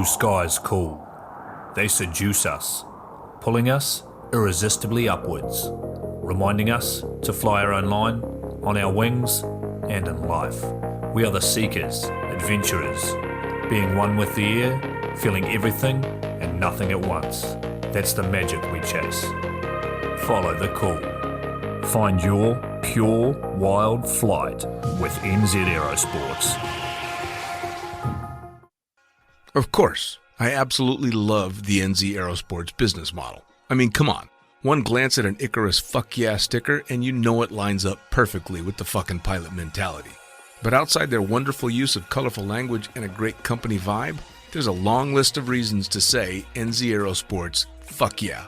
skies call. They seduce us, pulling us irresistibly upwards, reminding us to fly our own line, on our wings, and in life. We are the seekers, adventurers, being one with the air, feeling everything and nothing at once. That's the magic we chase. Follow the call. Find your pure, wild flight with NZ Aerosports. Of course, I absolutely love the NZ Aerosports business model. I mean, come on. One glance at an Icarus fuck yeah sticker and you know it lines up perfectly with the fucking pilot mentality. But outside their wonderful use of colorful language and a great company vibe, there's a long list of reasons to say NZ Aerosports fuck yeah.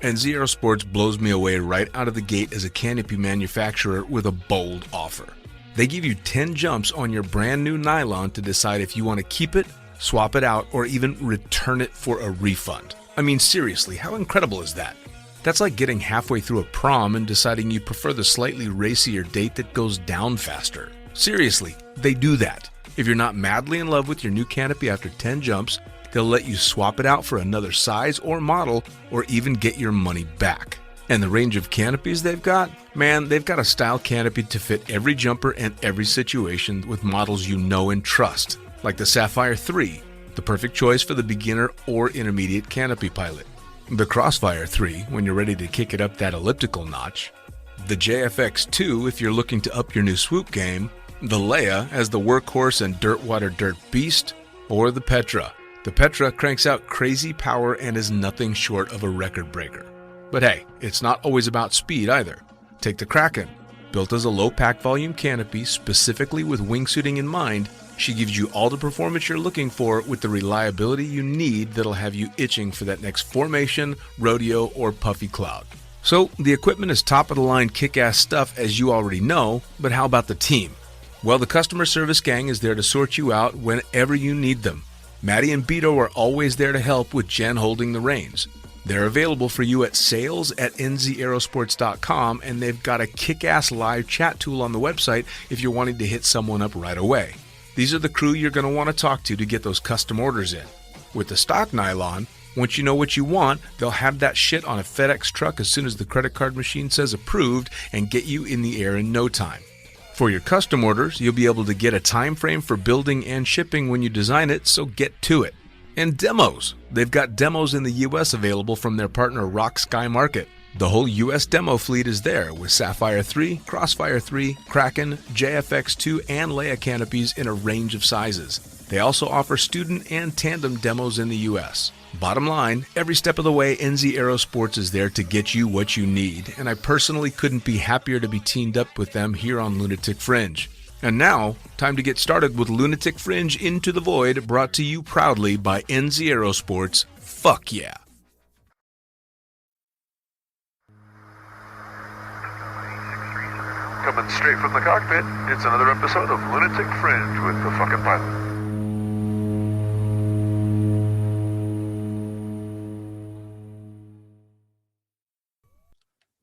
NZ Aerosports blows me away right out of the gate as a canopy manufacturer with a bold offer. They give you 10 jumps on your brand new nylon to decide if you want to keep it, swap it out, or even return it for a refund. I mean, seriously, how incredible is that? That's like getting halfway through a prom and deciding you prefer the slightly racier date that goes down faster. Seriously, they do that. If you're not madly in love with your new canopy after 10 jumps, they'll let you swap it out for another size or model, or even get your money back. And the range of canopies they've got? Man, they've got a style canopy to fit every jumper and every situation with models you know and trust. Like the Sapphire 3, the perfect choice for the beginner or intermediate canopy pilot. The Crossfire 3, when you're ready to kick it up that elliptical notch. The JFX 2, if you're looking to up your new swoop game. The Leia as the workhorse and dirtwater dirt beast. Or the Petra. The Petra cranks out crazy power and is nothing short of a record breaker. But hey, it's not always about speed either. Take the Kraken. Built as a low pack volume canopy specifically with wingsuiting in mind, she gives you all the performance you're looking for with the reliability you need that'll have you itching for that next formation, rodeo, or puffy cloud. So, the equipment is top-of-the-line kick-ass stuff as you already know, but how about the team? Well, the customer service gang is there to sort you out whenever you need them. Maddie and Beto are always there to help with Jen holding the reins. They're available for you at sales@nzaerosports.com, and they've got a kick-ass live chat tool on the website if you're wanting to hit someone up right away. These are the crew you're going to want to talk to get those custom orders in. With the stock nylon, once you know what you want, they'll have that shit on a FedEx truck as soon as the credit card machine says approved and get you in the air in no time. For your custom orders, you'll be able to get a time frame for building and shipping when you design it, so get to it. And demos. They've got demos in the US available from their partner Rock Sky Market. The whole US demo fleet is there with Sapphire 3, Crossfire 3, Kraken, JFX2, and Leia canopies in a range of sizes. They also offer student and tandem demos in the US. Bottom line, every step of the way, NZ Aerosports is there to get you what you need, and I personally couldn't be happier to be teamed up with them here on Lunatic Fringe. And now, time to get started with Lunatic Fringe Into the Void, brought to you proudly by NZ Aerosports. Fuck yeah. Coming straight from the cockpit, it's another episode of Lunatic Fringe with the fucking pilot.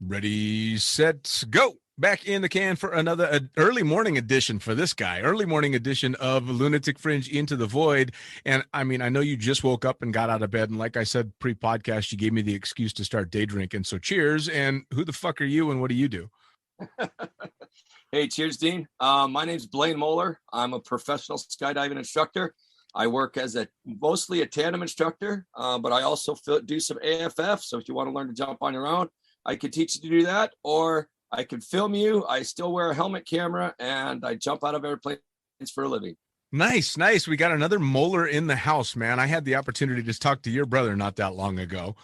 Ready, set, go. Back in the can for another early morning edition for this guy. Early morning edition of Lunatic Fringe Into the Void. And I mean, I know you just woke up and got out of bed. And like I said, pre-podcast, you gave me the excuse to start day drinking. So cheers. And who the fuck are you and what do you do? Hey, cheers, Dean. My name's Blane Moeller. I'm a professional skydiving instructor. I work as mostly a tandem instructor, but I also do some AFF. So if you want to learn to jump on your own, I can teach you to do that, or I can film you. I still wear a helmet camera, and I jump out of airplanes for a living. Nice. We got another Moeller in the house, man. I had the opportunity to talk to your brother not that long ago.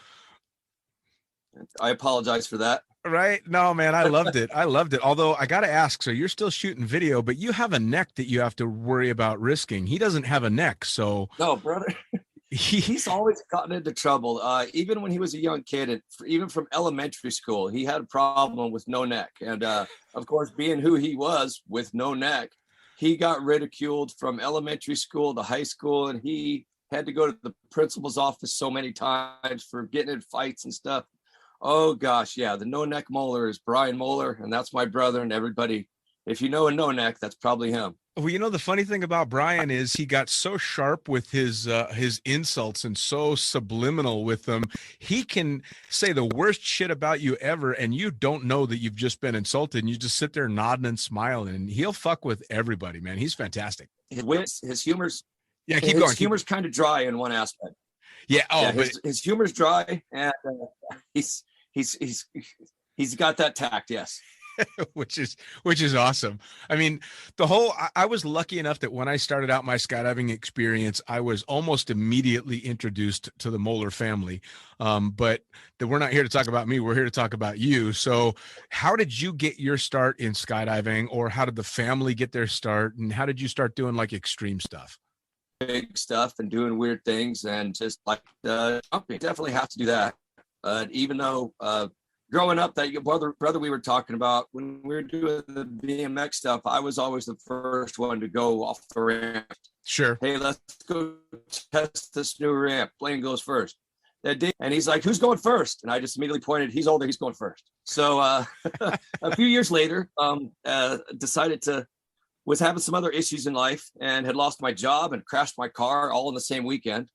I apologize for that. Right? No, man, I loved it. Although I got to ask, so you're still shooting video, but you have a neck that you have to worry about risking. He doesn't have a neck, so. No, brother. He's always gotten into trouble. Even when he was a young kid, even from elementary school, he had a problem with no neck. And of course, being who he was with no neck, he got ridiculed from elementary school to high school, and he had to go to the principal's office so many times for getting in fights and stuff. Oh gosh, yeah, the no neck Moeller is Brian Moeller, and that's my brother. And everybody, if you know a no neck, that's probably him. Well, you know, the funny thing about Brian is he got so sharp with his insults and so subliminal with them. He can say the worst shit about you ever, and you don't know that you've just been insulted, and you just sit there nodding and smiling, and he'll fuck with everybody, man. He's fantastic. His humor's Yeah, keep going. kind of dry in one aspect. Yeah. Oh, Yeah, but his humor's dry, and he's he's he's he's got that tact. Yes. which is awesome. I mean, I was lucky enough that when I started out my skydiving experience, I was almost immediately introduced to the Moeller family. But we're not here to talk about me. We're here to talk about you. So how did you get your start in skydiving, or how did the family get their start, and how did you start doing like extreme stuff? Big stuff and doing weird things, and just like jumping. Definitely have to do that. Even though growing up, that your brother we were talking about, when we were doing the BMX stuff, I was always the first one to go off the ramp. Sure. Hey, let's go test this new ramp. Blane goes first. That day, and he's like, "Who's going first?" And I just immediately pointed. He's older. He's going first. So a few years later, decided to was having some other issues in life and had lost my job and crashed my car all in the same weekend.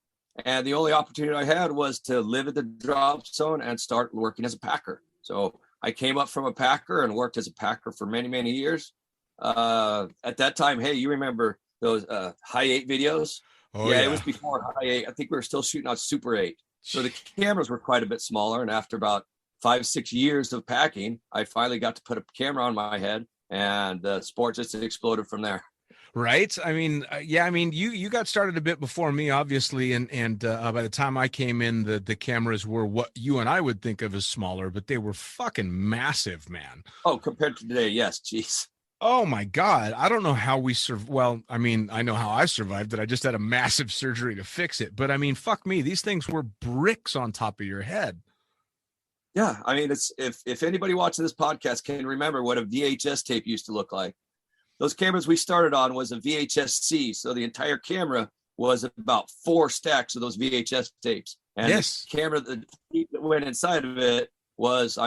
And the only opportunity I had was to live at the drop zone and start working as a packer. So I came up from a packer and worked as a packer for many, many years. At that time, hey, you remember those High 8 videos? Oh, yeah. It was before High 8. I think we were still shooting on Super 8. So the cameras were quite a bit smaller. And after about 5-6 years of packing, I finally got to put a camera on my head, and the sport just exploded from there. Right. I mean, you got started a bit before me, obviously. And by the time I came in, the cameras were what you and I would think of as smaller, but they were fucking massive, man. Oh, compared to today. Yes. Jeez. Oh my God. I don't know how we well, I mean, I know how I survived it. I just had a massive surgery to fix it. But I mean, fuck me. These things were bricks on top of your head. Yeah. I mean, it's if anybody watching this podcast can remember what a VHS tape used to look like. Those cameras we started on was a VHS-C. So the entire camera was about 4 stacks of those VHS tapes. And yes, the camera that went inside of it was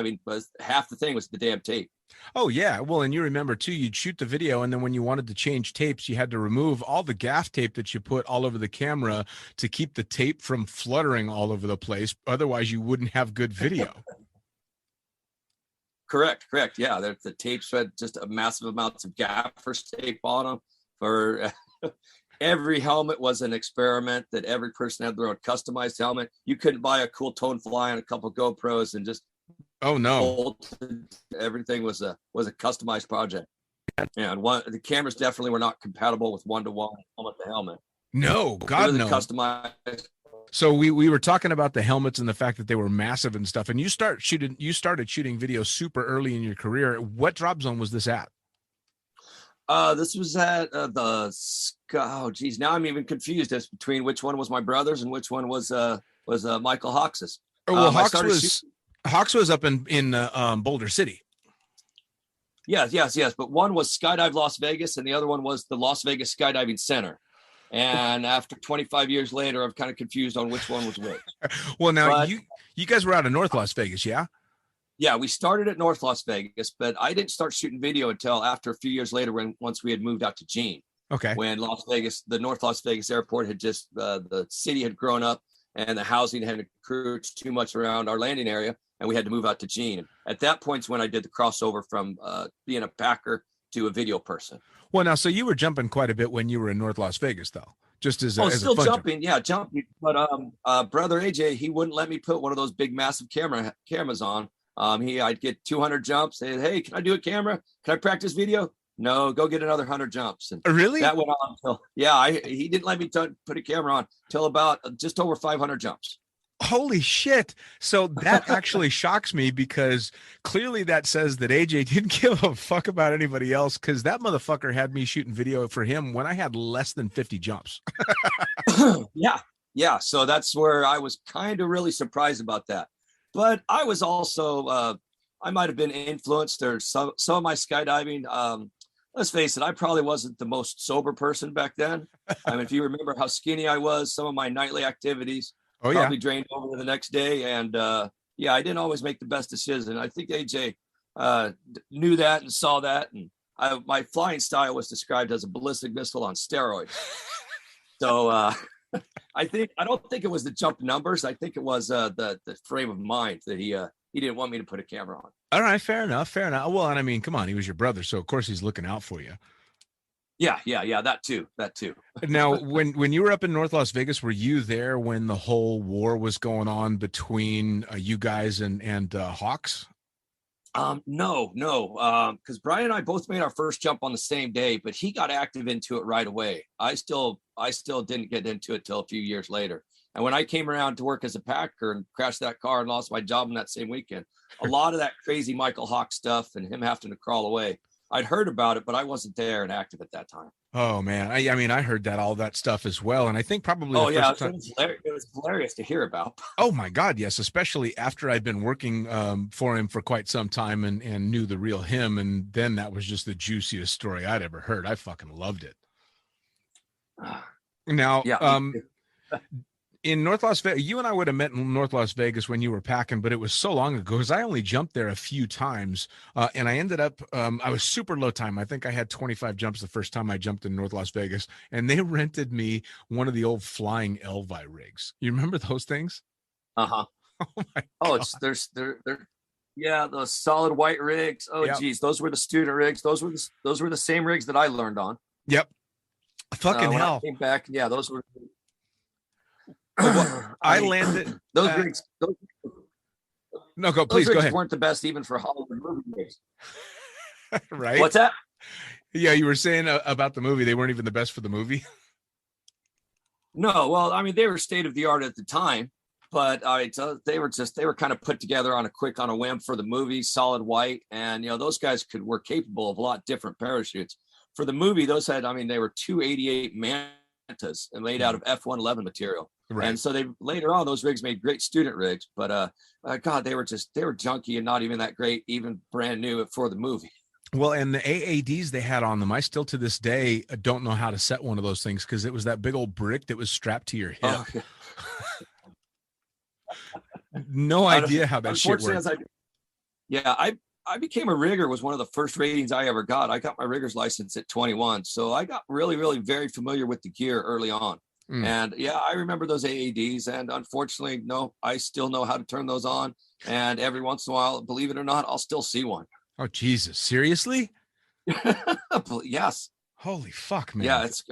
half the thing was the damn tape. Oh, yeah. Well, and you remember, too, you'd shoot the video, and then when you wanted to change tapes, you had to remove all the gaff tape that you put all over the camera to keep the tape from fluttering all over the place. Otherwise, you wouldn't have good video. Correct. Yeah, the tapes had just a massive amounts of gaffer tape on them. For every helmet was an experiment, that every person had their own customized helmet. You couldn't buy a cool tone fly and a couple of GoPros and just everything was a customized project. And the cameras definitely were not compatible with one-to-one helmet to helmet. No, God no. Customized. So we were talking about the helmets and the fact that they were massive and stuff. And you started shooting videos super early in your career. What drop zone was this at? This was at now I'm even confused as between which one was my brother's and which one was Michael Hawks's. Oh, well, Hawks was up in Boulder City. Yes. But one was Skydive Las Vegas and the other one was the Las Vegas Skydiving Center. And after 25 years later, I'm kind of confused on which one was which. Well, now you guys were out of North Las Vegas, yeah? Yeah, we started at North Las Vegas, but I didn't start shooting video until after a few years later once we had moved out to Jean. Okay. When the North Las Vegas airport had just, the city had grown up and the housing had encroached too much around our landing area, and we had to move out to Jean. And at that point is when I did the crossover from being a packer to a video person. Well, now, so you were jumping quite a bit when you were in North Las Vegas, though, just as still a fun jumping. Yeah, jumping. But brother AJ, he wouldn't let me put one of those big, massive cameras on. I'd get 200 jumps. Say, hey, can I do a camera? Can I practice video? No, go get another 100 jumps. And really? That went on until he didn't let me put a camera on till about just over 500 jumps. Holy shit. So that actually shocks me, because clearly that says that AJ didn't give a fuck about anybody else, because that motherfucker had me shooting video for him when I had less than 50 jumps. Yeah. So that's where I was kind of really surprised about that. But I was also, I might have been influenced, or some of my skydiving. Let's face it, I probably wasn't the most sober person back then. I mean, if you remember how skinny I was, some of my nightly activities probably drained over the next day. And I didn't always make the best decisions. And I think AJ knew that and saw that. And my flying style was described as a ballistic missile on steroids. So I don't think it was the jump numbers. I think it was the frame of mind that he didn't want me to put a camera on. All right, fair enough. Well, and I mean, come on, he was your brother, so of course he's looking out for you. Yeah, that too. Now, when you were up in North Las Vegas, were you there when the whole war was going on between you guys and Hawks? No, because Brian and I both made our first jump on the same day, but he got active into it right away. I still didn't get into it till a few years later. And when I came around to work as a packer and crashed that car and lost my job in that same weekend, a lot of that crazy Michael Hawk stuff and him having to crawl away, I'd heard about it, but I wasn't there and active at that time. Oh man, I mean, I heard all that stuff as well, and I think probably it was hilarious to hear about. Oh my God, yes, especially after I'd been working for him for quite some time and knew the real him, and then that was just the juiciest story I'd ever heard. I fucking loved it. Now, in North Las Vegas, you and I would have met in North Las Vegas when you were packing, but it was so long ago because I only jumped there a few times. And I ended up, I was super low time. I think I had 25 jumps the first time I jumped in North Las Vegas, and they rented me one of the old flying Elvi rigs. You remember those things? Uh-huh. Oh my God. Yeah, those solid white rigs. Oh, yep. Geez, those were the student rigs. Those were the same rigs that I learned on. Yep. Fucking hell. I came back. Yeah, those were. I landed those rigs. No, please go ahead. Weren't the best even for Hollywood movie rigs. Right? What's that? Yeah, you were saying about the movie, they weren't even the best for the movie. No, well, I mean, they were state of the art at the time, but they were kind of put together on a whim for the movie, solid white, and those guys were capable of a lot different parachutes. For the movie, they were 288 Mantas and made out of F-111 material. Right. And so later on, those rigs made great student rigs, but God, they were junky and not even that great, even brand new for the movie. Well, and the AADs they had on them, I still to this day don't know how to set one of those things because it was that big old brick that was strapped to your hip. Oh, yeah. No idea how that shit works. I became a rigger was one of the first ratings I ever got. I got my rigger's license at 21. So I got really, really very familiar with the gear early on. And I remember those AADs, and unfortunately, no, I still know how to turn those on. And every once in a while, believe it or not, I'll still see one. Oh, Jesus. Seriously? Yes. Holy fuck, man. Yeah, it's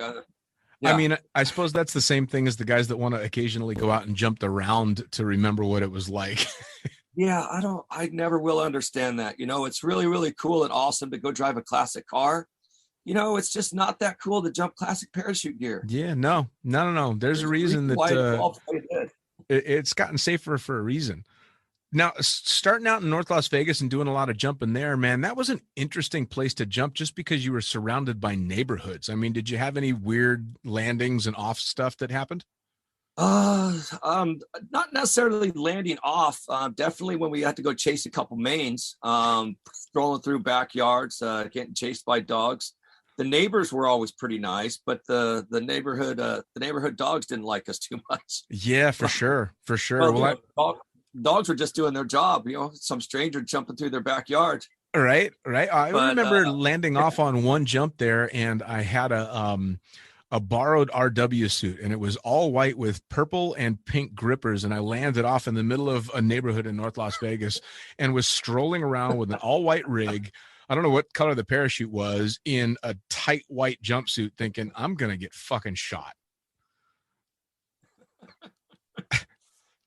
I mean, I suppose that's the same thing as the guys that want to occasionally go out and jump the round to remember what it was like. Yeah, I never will understand that. It's really, really cool and awesome to go drive a classic car. It's just not that cool to jump classic parachute gear. Yeah, no. There's a reason that it's gotten safer for a reason. Now, starting out in North Las Vegas and doing a lot of jumping there, man, that was an interesting place to jump just because you were surrounded by neighborhoods. I mean, did you have any weird landings and off stuff that happened? Not necessarily landing off. Definitely when we had to go chase a couple mains, strolling through backyards, getting chased by dogs. The neighbors were always pretty nice, but the neighborhood dogs didn't like us too much. Yeah, for sure. Well, dogs were just doing their job. Some stranger jumping through their backyard. Right. I remember landing off on one jump there, and I had a borrowed RW suit, and it was all white with purple and pink grippers. And I landed off in the middle of a neighborhood in North Las Vegas and was strolling around with an all white rig. I don't know what color the parachute was, in a tight white jumpsuit, thinking I'm going to get fucking shot.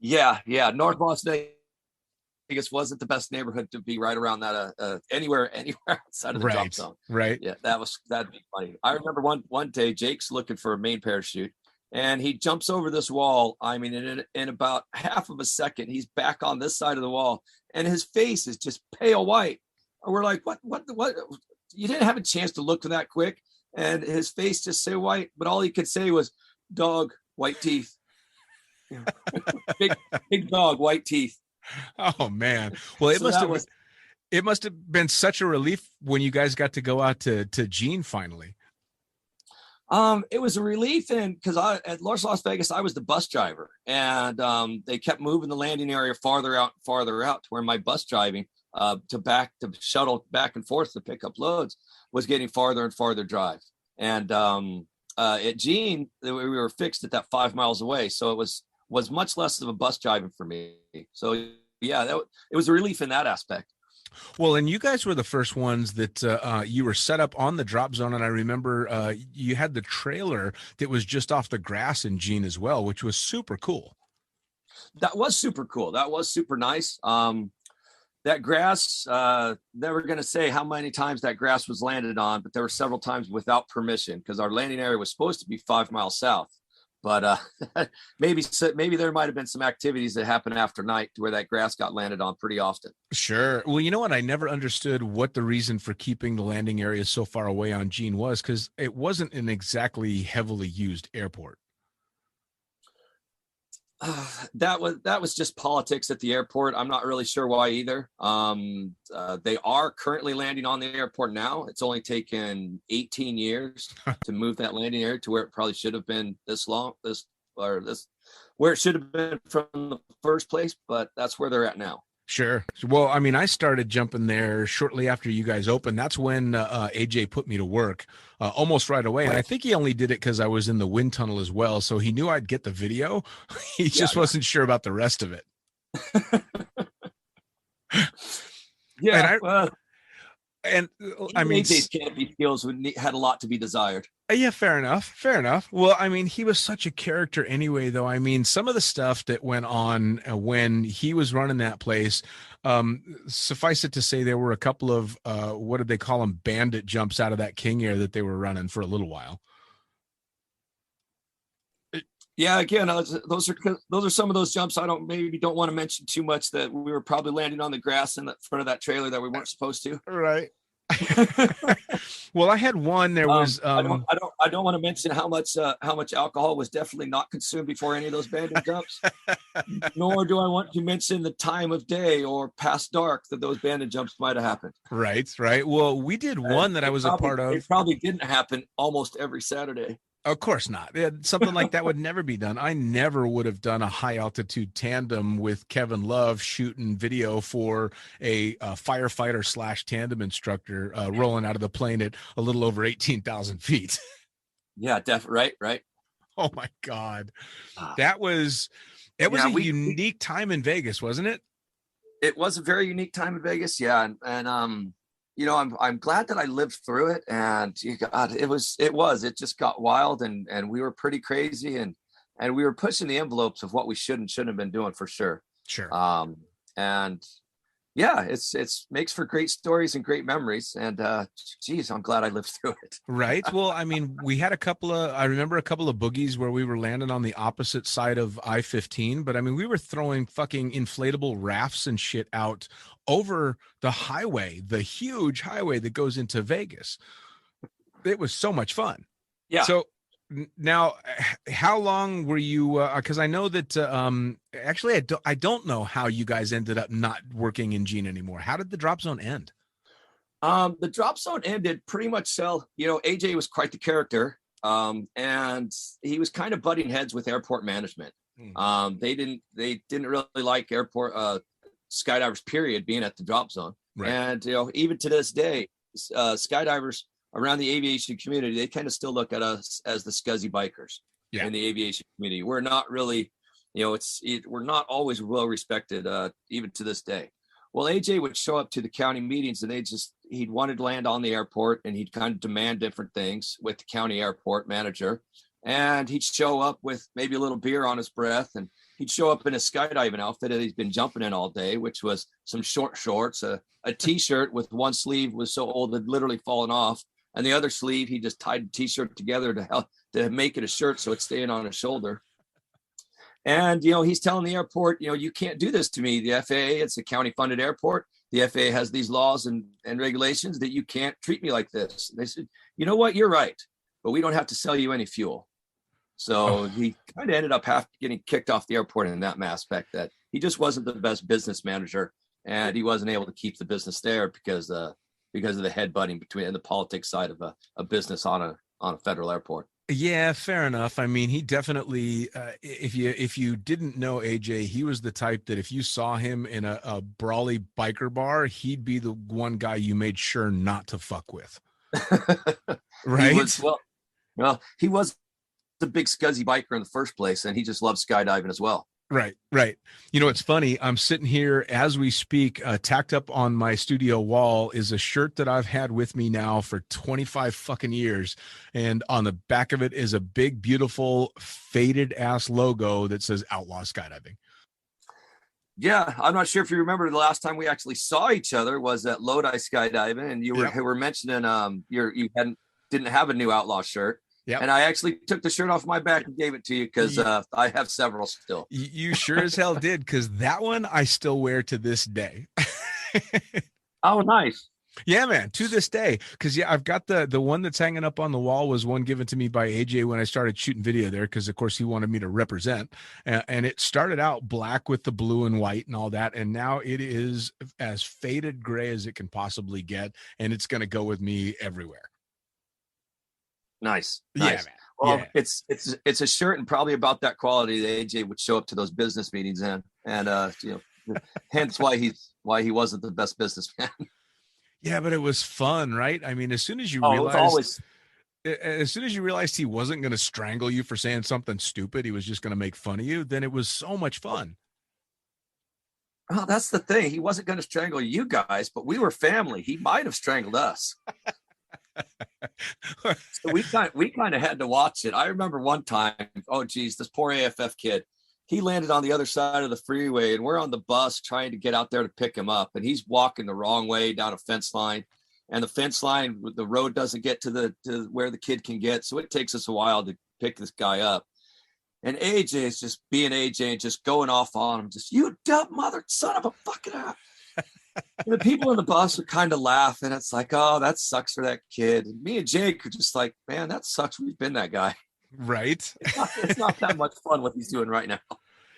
Yeah. North Las Vegas wasn't the best neighborhood to be right around that, anywhere outside of the drop zone. Right. Yeah, that'd be funny. I remember one day Jake's looking for a main parachute, and he jumps over this wall. I mean, in about half of a second, he's back on this side of the wall, and his face is just pale white. And we're like, what? You didn't have a chance to look that quick, and his face just so white, but all he could say was, "Dog, white teeth." big dog, white teeth. Oh man. Well, it must have been such a relief when you guys got to go out to Gene finally. It was a relief, because at Las Vegas, I was the bus driver, and they kept moving the landing area farther out to where my bus driving to shuttle back and forth to pick up loads was getting farther and farther drive. And at Gene, we were fixed at that 5 miles away, so it was much less of a bus driving for me. So yeah, it was a relief in that aspect. Well, and you guys were the first ones that you were set up on the drop zone. And I remember you had the trailer that was just off the grass in Gene as well, which was super cool. That was super cool. That was super nice. That grass, never going to say how many times that grass was landed on, but there were several times without permission because our landing area was supposed to be 5 miles south. But maybe there might have been some activities that happened after night where that grass got landed on pretty often. Sure. Well, you know what? I never understood what the reason for keeping the landing area so far away on Gene was, because it wasn't an exactly heavily used airport. That was just politics at the airport. I'm not really sure why either. They are currently landing on the airport now. It's only taken 18 years to move that landing area to where it probably should have been where it should have been from the first place, but that's where they're at now. Sure. Well, I mean, I started jumping there shortly after you guys opened. That's when AJ put me to work almost right away. And I think he only did it because I was in the wind tunnel as well. So he knew I'd get the video. He just wasn't sure about the rest of it. Yeah. And I mean, AJ's camping skills had a lot to be desired. Yeah, fair enough. Fair enough. Well, I mean, he was such a character anyway, though. I mean, some of the stuff that went on when he was running that place, suffice it to say, there were a couple of, what did they call them? Bandit jumps out of that King Air that they were running for a little while. Yeah, again, those are some of those jumps I don't want to mention too much, that we were probably landing on the grass in the front of that trailer that we weren't supposed to. Right. Well, I had one. There was. I don't want to mention how much alcohol was definitely not consumed before any of those bandit jumps. Nor do I want to mention the time of day or past dark that those bandit jumps might have happened. Right. Well, we did one that I was a part of. It probably didn't happen almost every Saturday. Of course not. Something like that would never be done. I never would have done a high altitude tandem with Kevin Love shooting video for a firefighter / tandem instructor rolling out of the plane at a little over 18,000 feet. Yeah, right. Oh my God. That was a unique time in Vegas, wasn't it? It was a very unique time in Vegas. Yeah. And you know, I'm glad that I lived through it, and God, it just got wild, and we were pretty crazy, and we were pushing the envelopes of what we shouldn't have been doing for sure. Sure. And yeah, it's makes for great stories and great memories, and geez, I'm glad I lived through it. Right. Well, I mean, we had I remember a couple of boogies where we were landing on the opposite side of I-15, but I mean, we were throwing fucking inflatable rafts and shit out over the highway, the huge highway that goes into Vegas. It was so much fun. Yeah. So now, how long were you? Because I know that actually, I don't know how you guys ended up not working in Gene anymore. How did the drop zone end? The drop zone ended pretty much so. You know, AJ was quite the character, and he was kind of butting heads with airport management. They didn't really like airport skydivers, period, being at the drop zone. Right. And you know, even to this day, skydivers around the aviation community, they kind of still look at us as the scuzzy bikers in the aviation community. We're not really, you know, we're not always well respected, even to this day. Well, AJ would show up to the county meetings, and he'd wanted to land on the airport, and he'd kind of demand different things with the county airport manager. And he'd show up with maybe a little beer on his breath, and he'd show up in a skydiving outfit that he's been jumping in all day, which was some short shorts, a t-shirt with one sleeve was so old it literally fallen off. And the other sleeve, he just tied the t-shirt together to make it a shirt so it's staying on his shoulder. And, you know, he's telling the airport, you know, you can't do this to me. The FAA, it's a county-funded airport. The FAA has these laws and regulations that you can't treat me like this. And they said, you know what, you're right, but we don't have to sell you any fuel. So he kind of ended up getting kicked off the airport in that aspect, that he just wasn't the best business manager, and he wasn't able to keep the business there because of the headbutting between and the politics side of a business on a federal airport. Yeah, fair enough. I mean, he definitely, if you didn't know AJ, he was the type that if you saw him in a brawly biker bar, he'd be the one guy you made sure not to fuck with. He was Right? he was the big scuzzy biker in the first place, and he just loved skydiving as well. Right, right. You know, it's funny. I'm sitting here as we speak, tacked up on my studio wall is a shirt that I've had with me now for 25 fucking years. And on the back of it is a big, beautiful, faded ass logo that says Outlaw Skydiving. Yeah, I'm not sure if you remember the last time we actually saw each other was at Lodi skydiving, and you Yep. were mentioning you didn't have a new outlaw shirt. Yep. And I actually took the shirt off my back and gave it to you because I have several still. You sure as hell did, because that one I still wear to this day. Oh, nice. Yeah, man, to this day. Because yeah, I've got the one that's hanging up on the wall was one given to me by AJ when I started shooting video there, because of course he wanted me to represent. And it started out black with the blue and white and all that, and now it is as faded gray as it can possibly get, and it's going to go with me everywhere. Nice. Yeah, man. Well, Yeah. it's a shirt and probably about that quality that AJ would show up to those business meetings in, and hence why he wasn't the best businessman. Yeah, but it was fun, right? I mean, as soon as you Oh, it was realized always he wasn't going to strangle you for saying something stupid, he was just going to make fun of you, then it was so much fun. well, that's the thing. He wasn't going to strangle you guys, but we were family. He might have strangled us. So we kind of had to watch it. I remember one time, oh geez, this poor AFF kid, he landed on the other side of the freeway, and we're on the bus trying to get out there to pick him up, and he's walking the wrong way down a fence line, and the fence line, the road doesn't get to where the kid can get, so it takes us a while to pick this guy up. And AJ is just being AJ and just going off on him, just you dumb mother son of a fucking ass. The people in the bus would kind of laugh, and it's like, oh, that sucks for that kid. And me and Jake are just like, man, that sucks. We've been that guy. Right? It's not that much fun what he's doing right now.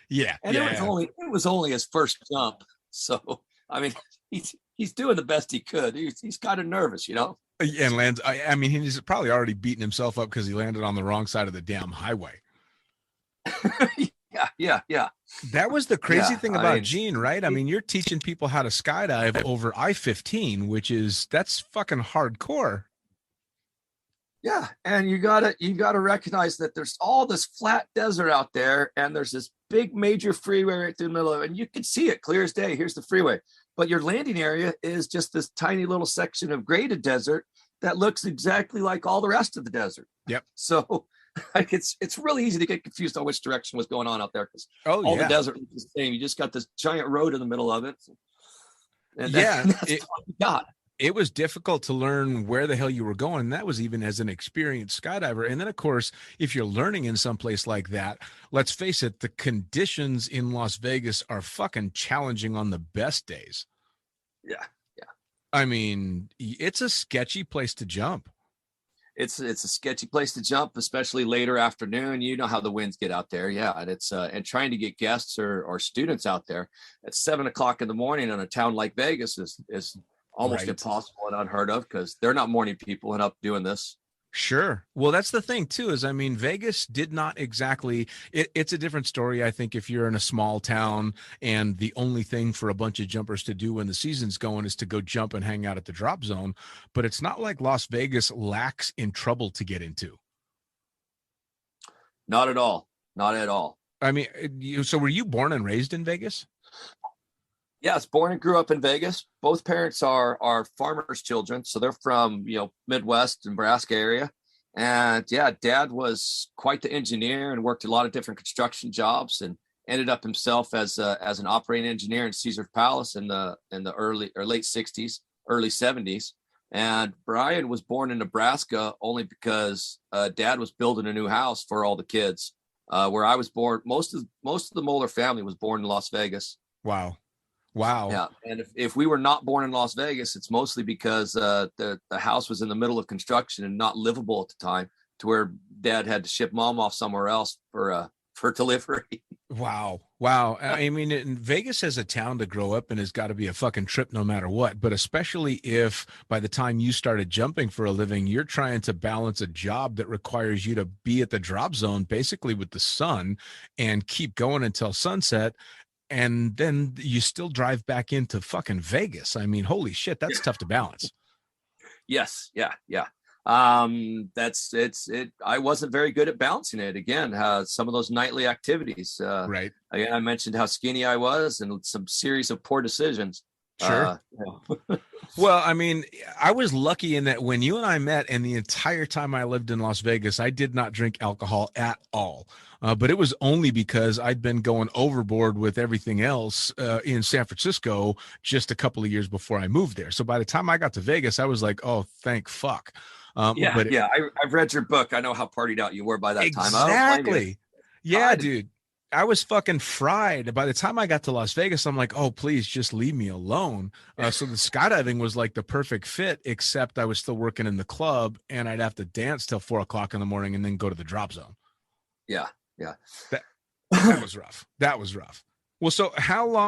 Yeah. And yeah. it was only his first jump. So I mean, he's doing the best he could. He's kind of nervous, you know. And lands. I mean, he's probably already beaten himself up because he landed on the wrong side of the damn highway. Yeah. That was the crazy Yeah, thing about Gene, right? I mean, you're teaching people how to skydive over I-15, that's fucking hardcore. Yeah, and you gotta recognize that there's all this flat desert out there, and there's this big major freeway right through the middle of it, and you can see it clear as day. Here's the freeway, but your landing area is just this tiny little section of graded desert that looks exactly like all the rest of the desert. Yep. So like it's really easy to get confused on which direction was going on out there, because all the desert is the same. You just got this giant road in the middle of it, and that's all you got. It was difficult to learn where the hell you were going. And that was even as an experienced skydiver. And then, of course, if you're learning in some place like that, let's face it, the conditions in Las Vegas are fucking challenging on the best days. Yeah. I mean, it's a sketchy place to jump. It's a sketchy place to jump, especially later afternoon. You know how the winds get out there. Yeah. And it's and trying to get guests or students out there at 7:00 in the morning in a town like Vegas is almost impossible and unheard of, because they're not morning people and up doing this. Sure. Well, that's the thing too, is I mean, Vegas did not exactly, it's a different story. I think if you're in a small town and the only thing for a bunch of jumpers to do when the season's going is to go jump and hang out at the drop zone, but it's not like Las Vegas lacks in trouble to get into. Not at all. I mean, so were you born and raised in Vegas? Yes, born and grew up in Vegas. Both parents are farmers' children, so they're from Midwest Nebraska area. And yeah, Dad was quite the engineer and worked a lot of different construction jobs, and ended up himself as an operating engineer in Caesar's Palace in the early or late '60s, early '70s. And Brian was born in Nebraska only because Dad was building a new house for all the kids. Where I was born, most of the Moeller family was born in Las Vegas. Wow. Yeah, and if we were not born in Las Vegas, it's mostly because the house was in the middle of construction and not livable at the time, to where Dad had to ship Mom off somewhere else for delivery. Wow. Wow. I mean, Vegas as a town to grow up in has got to be a fucking trip no matter what. But especially if by the time you started jumping for a living, you're trying to balance a job that requires you to be at the drop zone basically with the sun and keep going until sunset. And then you still drive back into fucking Vegas. I mean, holy shit, that's tough to balance. Yes. Yeah. Yeah. That's it. I wasn't very good at balancing it. Again, some of those nightly activities. Right. Again, I mentioned how skinny I was and some series of poor decisions. Sure. Well, I mean, I was lucky in that when you and I met, and the entire time I lived in Las Vegas, I did not drink alcohol at all. But it was only because I'd been going overboard with everything else in San Francisco just a couple of years before I moved there. So by the time I got to Vegas, I was like, oh, thank fuck. Yeah. I've read your book. I know how partied out you were by that time. Exactly. Yeah, dude. I was fucking fried. By the time I got to Las Vegas, I'm like, oh, please just leave me alone. So the skydiving was like the perfect fit, except I was still working in the club and I'd have to dance till 4 o'clock in the morning and then go to the drop zone. Yeah. Yeah. That was rough. That was rough. Well, so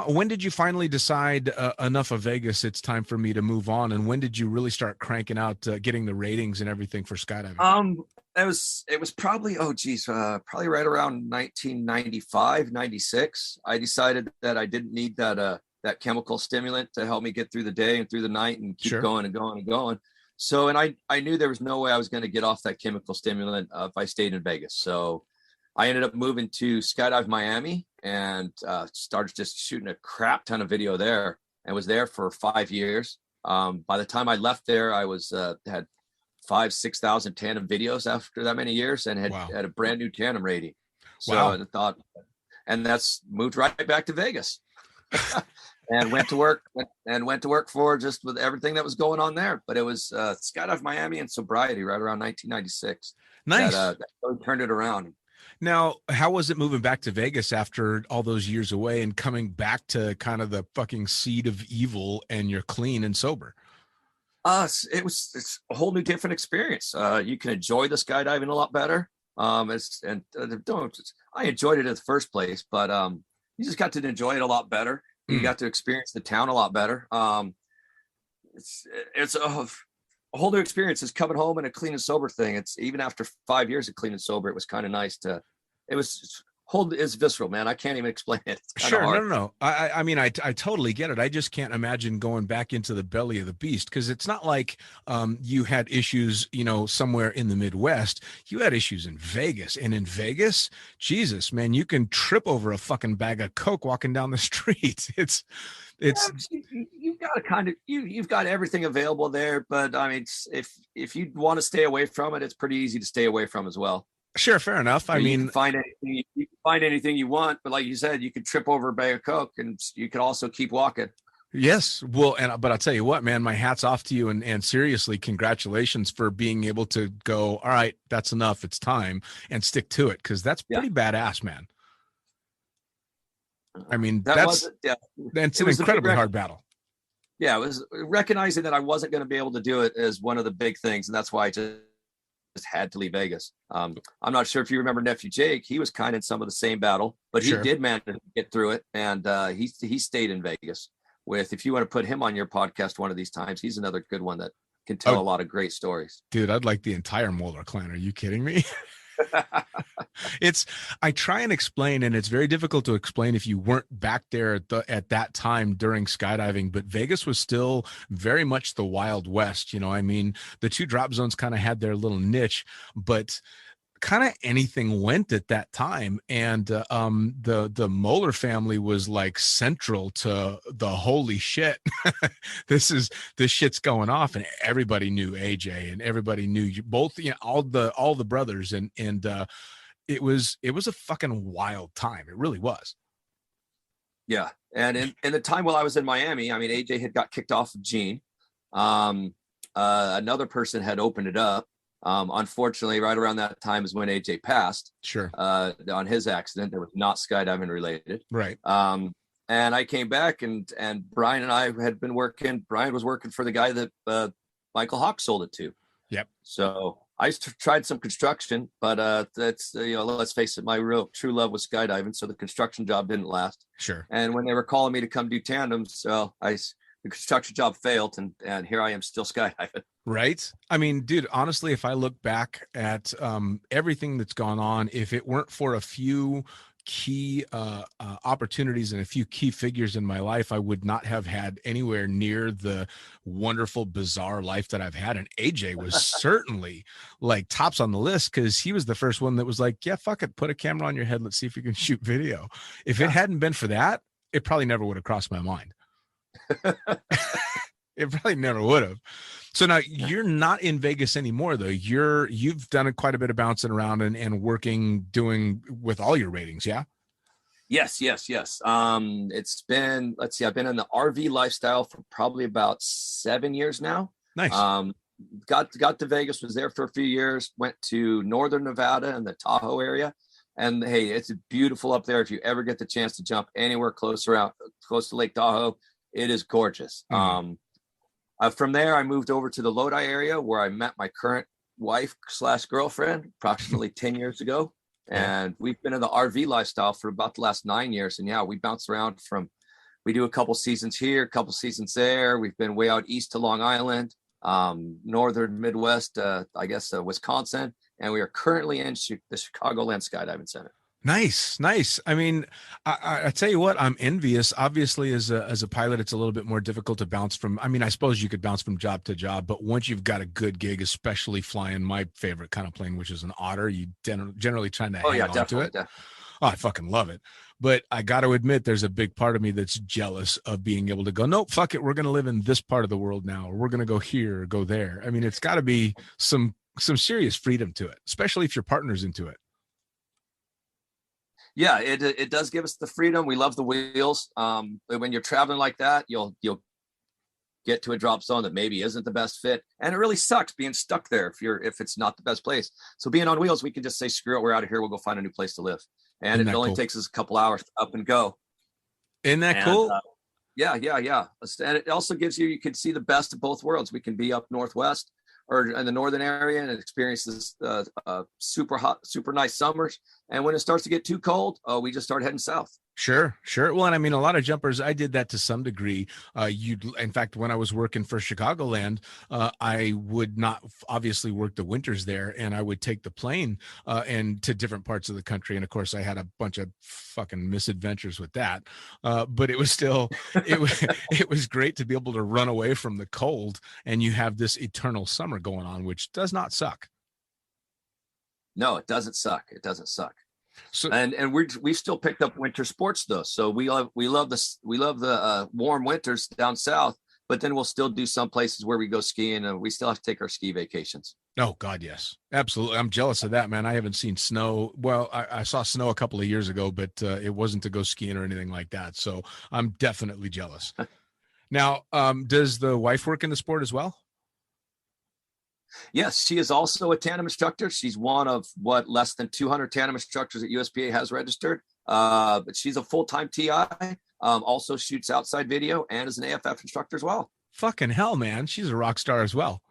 when did you finally decide enough of Vegas? It's time for me to move on. And when did you really start cranking out, getting the ratings and everything for skydiving? It was probably, probably right around 1995, 96. I decided that I didn't need that chemical stimulant to help me get through the day and through the night and keep going and going and going. So, and I knew there was no way I was going to get off that chemical stimulant if I stayed in Vegas. So I ended up moving to Skydive Miami and started just shooting a crap ton of video there and was there for 5 years. By the time I left there, I was had 5,000-6,000 tandem videos after that many years and had a brand new tandem rating. So I thought, and that's moved right back to Vegas and went to work for just with everything that was going on there. But it was Skydive Miami and sobriety right around 1996. Nice. That really turned it around. Now, how was it moving back to Vegas after all those years away and coming back to kind of the fucking seed of evil and you're clean and sober? It's a whole new different experience. You can enjoy the skydiving a lot better. I enjoyed it in the first place, but you just got to enjoy it a lot better. You got to experience the town a lot better. It's a whole new experience. It's coming home and a clean and sober thing. It's even after 5 years of clean and sober, it was kind of nice it's visceral, man. I can't even explain it. Sure. Hard. No. I mean, I totally get it. I just can't imagine going back into the belly of the beast because it's not like you had issues, somewhere in the Midwest. You had issues in Vegas, and in Vegas, Jesus, man, you can trip over a fucking bag of Coke walking down the street. You've got you've got everything available there, but I mean, if you want to stay away from it, it's pretty easy to stay away from as well. Sure, fair enough. I mean, you can find anything you want, but like you said, you could trip over a bag of Coke, and you could also keep walking. Yes, well, but I'll tell you what, man, my hat's off to you, and seriously, congratulations for being able to go. All right, that's enough. It's time, and stick to it because that's pretty badass, man. I mean, that's an incredibly hard battle. Yeah, it was recognizing that I wasn't going to be able to do it as one of the big things, and that's why I just had to leave Vegas. I'm not sure if you remember nephew Jake. He was kind of in some of the same battle, but he did manage to get through it, and he stayed in Vegas. If you want to put him on your podcast one of these times, he's another good one that can tell a lot of great stories. Dude, I'd like the entire Moeller clan. Are you kidding me? I try and explain, and it's very difficult to explain if you weren't back there at that time during skydiving, but Vegas was still very much the Wild West. I mean, the two drop zones kind of had their little niche, but kind of anything went at that time. And the Moeller family was like central to the holy shit. this shit's going off, and everybody knew AJ, and everybody knew you both, all the brothers, and it was a fucking wild time. It really was. Yeah. And in the time while I was in Miami, I mean, AJ had got kicked off of Gene. Another person had opened it up. Unfortunately, right around that time is when AJ passed. Sure. On his accident that was not skydiving related. Right. And I came back, and Brian and I had been working. Brian was working for the guy that Michael Hawk sold it to. Yep. So I tried some construction, but that's let's face it, my real true love was skydiving. So the construction job didn't last. Sure. And when they were calling me to come do tandems, so the construction job failed, and here I am still skydiving. Right. I mean, dude, honestly, if I look back at everything that's gone on, if it weren't for a few key opportunities and a few key figures in my life, I would not have had anywhere near the wonderful, bizarre life that I've had. And AJ was certainly like tops on the list, because he was the first one that was like, yeah, fuck it, put a camera on your head, let's see if you can shoot video. If it hadn't been for that, it probably never would have crossed my mind. It probably never would have. So now you're not in Vegas anymore, though. You've done quite a bit of bouncing around and working, doing with all your ratings. Yeah. Yes. It's been, let's see, I've been in the RV lifestyle for probably about 7 years now. Nice. Got to Vegas, was there for a few years, went to Northern Nevada and the Tahoe area. And hey, it's beautiful up there. If you ever get the chance to jump anywhere close to Lake Tahoe, it is gorgeous. Mm-hmm. From there, I moved over to the Lodi area, where I met my current wife / girlfriend approximately 10 years ago. And we've been in the RV lifestyle for about the last 9 years. And yeah, we bounce around we do a couple seasons here, a couple seasons there. We've been way out east to Long Island, northern Midwest, Wisconsin. And we are currently in the Chicagoland Skydiving Center. Nice. I mean, I tell you what, I'm envious. Obviously, as a pilot, it's a little bit more difficult to bounce from. I mean, I suppose you could bounce from job to job, but once you've got a good gig, especially flying my favorite kind of plane, which is an Otter, you generally trying to hang on to it. Yeah. Oh, I fucking love it. But I got to admit, there's a big part of me that's jealous of being able to go, nope, fuck it, we're going to live in this part of the world now, or we're going to go here or go there. I mean, it's got to be some serious freedom to it, especially if your partner's into it. Yeah, it does give us the freedom. We love the wheels. When you're traveling like that, you'll get to a drop zone that maybe isn't the best fit, and it really sucks being stuck there if it's not the best place. So being on wheels, we can just say, screw it, we're out of here. We'll go find a new place to live, and it only takes us a couple hours to up and go. Isn't that cool? Yeah. And it also gives you can see the best of both worlds. We can be up northwest or in the northern area and experience this super hot, super nice summers. And when it starts to get too cold, we just start heading south. Sure. Well, and I mean, a lot of jumpers, I did that to some degree. In fact, when I was working for Chicagoland, I would not obviously work the winters there, and I would take the plane and to different parts of the country. And of course, I had a bunch of fucking misadventures with that. But it was still, it was great to be able to run away from the cold, and you have this eternal summer going on, which does not suck. No, it doesn't suck. So, and we've still picked up winter sports though. So we love the warm winters down south, but then we'll still do some places where we go skiing, and we still have to take our ski vacations. Oh God, yes, absolutely. I'm jealous of that, man. I haven't seen snow. Well, I saw snow a couple of years ago, but it wasn't to go skiing or anything like that. So I'm definitely jealous. Now, does the wife work in the sport as well? Yes, she is also a tandem instructor. She's one of less than 200 tandem instructors that USPA has registered. But she's a full-time TI. Also shoots outside video and is an AFF instructor as well. Fucking hell, man. She's a rock star as well.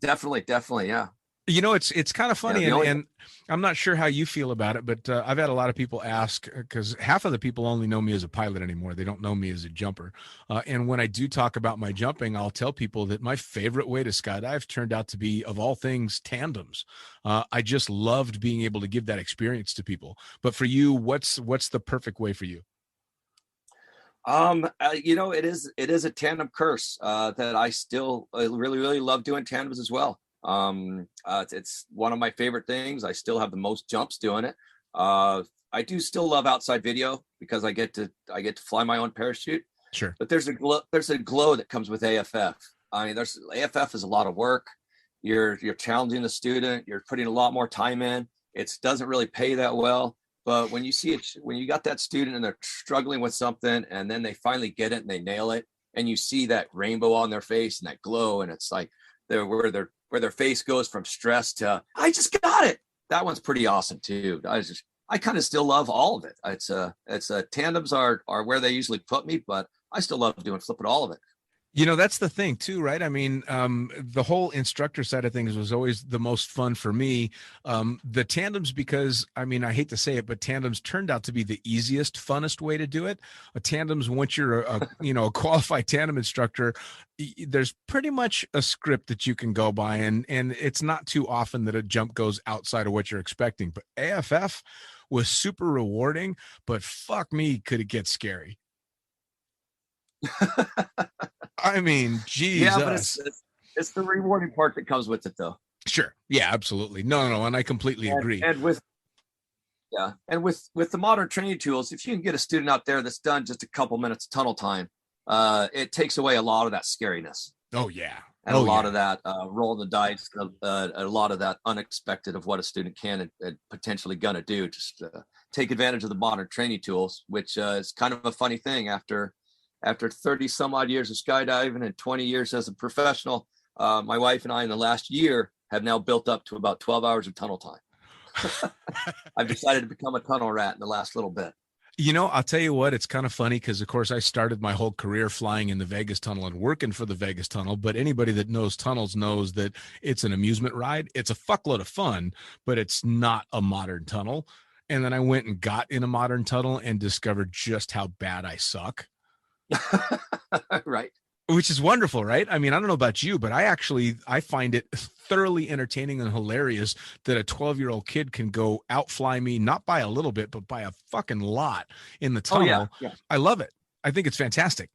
Definitely. Yeah. You know, it's kind of funny, and I'm not sure how you feel about it, but I've had a lot of people ask, because half of the people only know me as a pilot anymore. They don't know me as a jumper. And when I do talk about my jumping, I'll tell people that my favorite way to skydive turned out to be, of all things, tandems. I just loved being able to give that experience to people. But for you, what's the perfect way for you? It is a tandem curse that I still really, really love doing tandems as well. It's one of my favorite things. I still have the most jumps doing it. I do still love outside video because I get to fly my own parachute. Sure. But there's a glow that comes with AFF. I mean, AFF is a lot of work. You're challenging the student. You're putting a lot more time in. It doesn't really pay that well. But when you see it, when you got that student and they're struggling with something, and then they finally get it and they nail it, and you see that rainbow on their face and that glow, and it's like where their face goes from stress to I just got it. That one's pretty awesome too. I kind of still love all of it. It's tandems are where they usually put me, but I still love doing flipping all of it. That's the thing too, right? I mean, the whole instructor side of things was always the most fun for me. The tandems, because I mean, I hate to say it, but tandems turned out to be the easiest, funnest way to do it. Tandems, once you're a qualified tandem instructor, there's pretty much a script that you can go by, and it's not too often that a jump goes outside of what you're expecting. But AFF was super rewarding, but fuck me, could it get scary? I mean, Yeah, but Jesus. it's the rewarding part that comes with it, though. Sure. Yeah, absolutely. No, and I completely agree. And with the modern training tools, if you can get a student out there that's done just a couple minutes of tunnel time, it takes away a lot of that scariness. Oh yeah. And a lot of that rolling the dice, a lot of that unexpected of what a student can and potentially gonna do. Just take advantage of the modern training tools, which is kind of a funny thing after 30 some odd years of skydiving and 20 years as a professional. My wife and I in the last year have now built up to about 12 hours of tunnel time. I've decided to become a tunnel rat in the last little bit. I'll tell you what, it's kind of funny because, of course, I started my whole career flying in the Vegas tunnel and working for the Vegas tunnel. But anybody that knows tunnels knows that it's an amusement ride. It's a fuckload of fun, but it's not a modern tunnel. And then I went and got in a modern tunnel and discovered just how bad I suck. Right. Which is wonderful, right? I mean, I don't know about you, but I find it thoroughly entertaining and hilarious that a 12-year-old kid can go outfly me, not by a little bit, but by a fucking lot in the tunnel. Yeah. I love it. I think it's fantastic.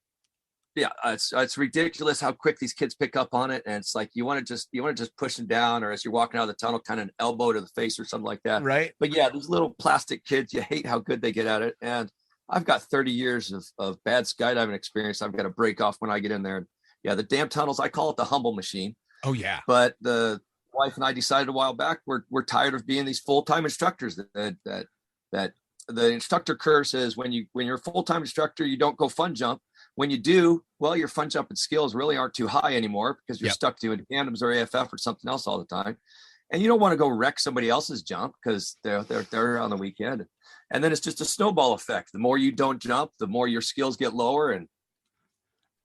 Yeah, it's ridiculous how quick these kids pick up on it, and it's like you want to just push them down, or as you're walking out of the tunnel, kind of an elbow to the face or something like that. Right. But yeah, these little plastic kids, you hate how good they get at it, and I've got 30 years of bad skydiving experience. I've got to break off when I get in there. Yeah, the damn tunnels, I call it the humble machine. Oh yeah. But the wife and I decided a while back we're tired of being these full-time instructors that the instructor curse is when you're a full-time instructor, you don't go fun jump. When you do, well, your fun jumping skills really aren't too high anymore because you're stuck doing tandems or AFF or something else all the time. And you don't want to go wreck somebody else's jump because they're on the weekend. And then it's just a snowball effect. The more you don't jump, the more your skills get lower, and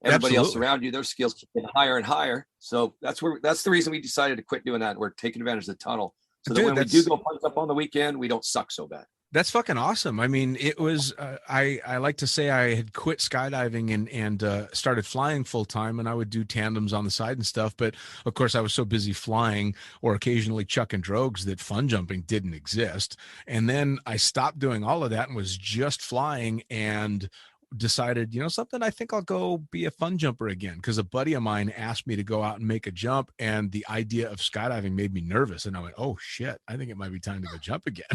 everybody else around you, their skills keep getting higher and higher. So that's the reason we decided to quit doing that. We're taking advantage of the tunnel so that when we do go punch up on the weekend, we don't suck so bad. That's fucking awesome. I mean, it was, I like to say I had quit skydiving and started flying full time, and I would do tandems on the side and stuff. But of course I was so busy flying or occasionally chucking drogues that fun jumping didn't exist. And then I stopped doing all of that and was just flying and decided, something, I think I'll go be a fun jumper again. Cause a buddy of mine asked me to go out and make a jump, and the idea of skydiving made me nervous. And I went, oh shit, I think it might be time to go jump again.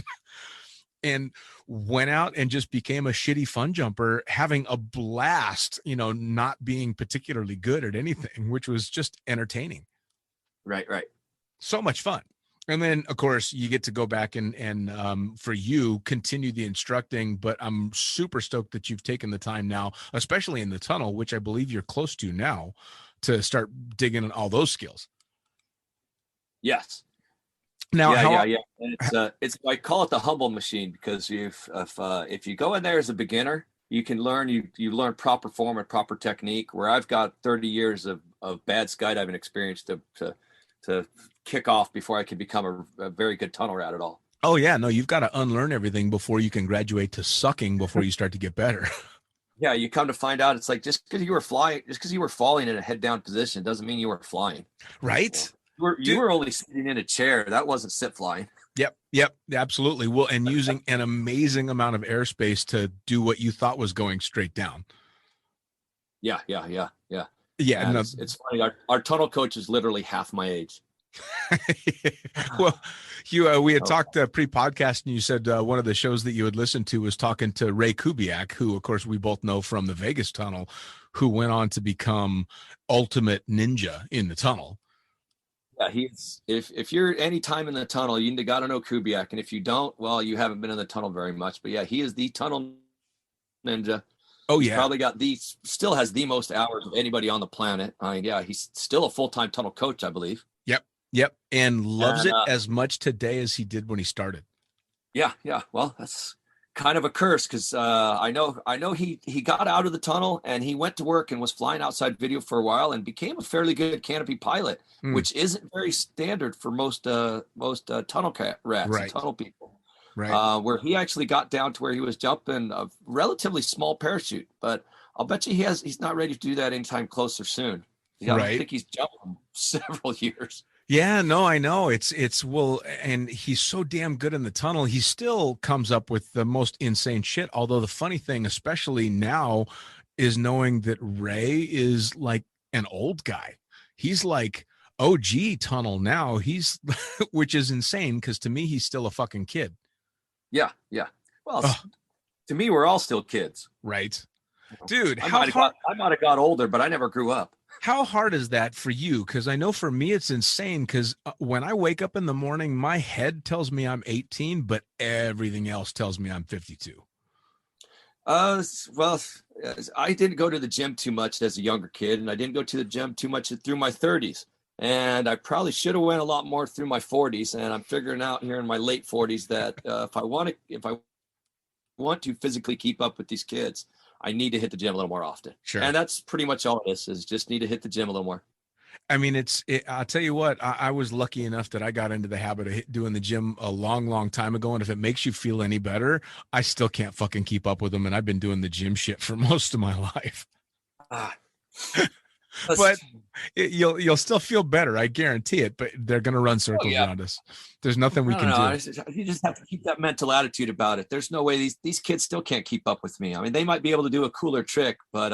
And went out and just became a shitty fun jumper, having a blast, not being particularly good at anything, which was just entertaining. Right. So much fun. And then, of course, you get to go back and for you, continue the instructing. But I'm super stoked that you've taken the time now, especially in the tunnel, which I believe you're close to now, to start digging in all those skills. Yes. Now, yeah. And it's I call it the humble machine because if you go in there as a beginner, you can learn you learn proper form and proper technique. Where I've got 30 years of bad skydiving experience to kick off before I can become a very good tunnel rat at all. Oh yeah, no, you've got to unlearn everything before you can graduate to sucking before you start to get better. Yeah, you come to find out it's like just because you were falling in a head down position doesn't mean you were flying. Right. You were only sitting in a chair. That wasn't sit flying. Yep, absolutely. Well, and using an amazing amount of airspace to do what you thought was going straight down. Yeah. Yeah, no. It's funny. Our tunnel coach is literally half my age. Well, we had talked pre-podcast, and you said one of the shows that you had listened to was talking to Ray Kubiak, who, of course, we both know from the Vegas tunnel, who went on to become ultimate ninja in the tunnel. Yeah, he's if you're any time in the tunnel, you got to know Kubiak, and if you don't, well, you haven't been in the tunnel very much. But yeah, he is the tunnel ninja. Oh he's yeah, probably still has the most hours of anybody on the planet. I mean, yeah, he's still a full-time tunnel coach, I believe. Yep, and loves it as much today as he did when he started. Yeah. Well, kind of a curse because I know he got out of the tunnel and he went to work and was flying outside video for a while and became a fairly good canopy pilot, which isn't very standard for most tunnel rats and Right. tunnel people. Right. Where he actually got down to where he was jumping a relatively small parachute, but I'll bet you he's not ready to do that anytime close or soon. I don't Right. think he's jumping several years. Yeah, no, I know. It's well, and he's so damn good in the tunnel. He still comes up with the most insane shit. Although the funny thing, especially now, is knowing that Ray is like an old guy. He's like OG tunnel now. He's which is insane because to me he's still a fucking kid. Yeah, yeah. Well, Ugh. to me, we're all still kids. Right. Dude, I might have got older, but I never grew up. how hard is that for you? Because I know for me it's insane. Because when I wake up in the morning, my head tells me I'm 18, but everything else tells me I'm 52. Well, I didn't go to the gym too much as a younger kid, and I didn't go to the gym too much through my 30s. And I probably should have went a lot more through my 40s. And I'm figuring out here in my late 40s that if I want to physically keep up with these kids, I need to hit the gym a little more often. Sure. And that's pretty much all it is just need to hit the gym a little more. I mean, I'll tell you what, I was lucky enough that I got into the habit of doing the gym a long, long time ago. And if it makes you feel any better, I still can't fucking keep up with them. And I've been doing the gym shit for most of my life. But you'll still feel better. I guarantee it, but they're going to run circles around us. There's nothing we can do. You just have to keep that mental attitude about it. There's no way these kids still can't keep up with me. I mean, they might be able to do a cooler trick, but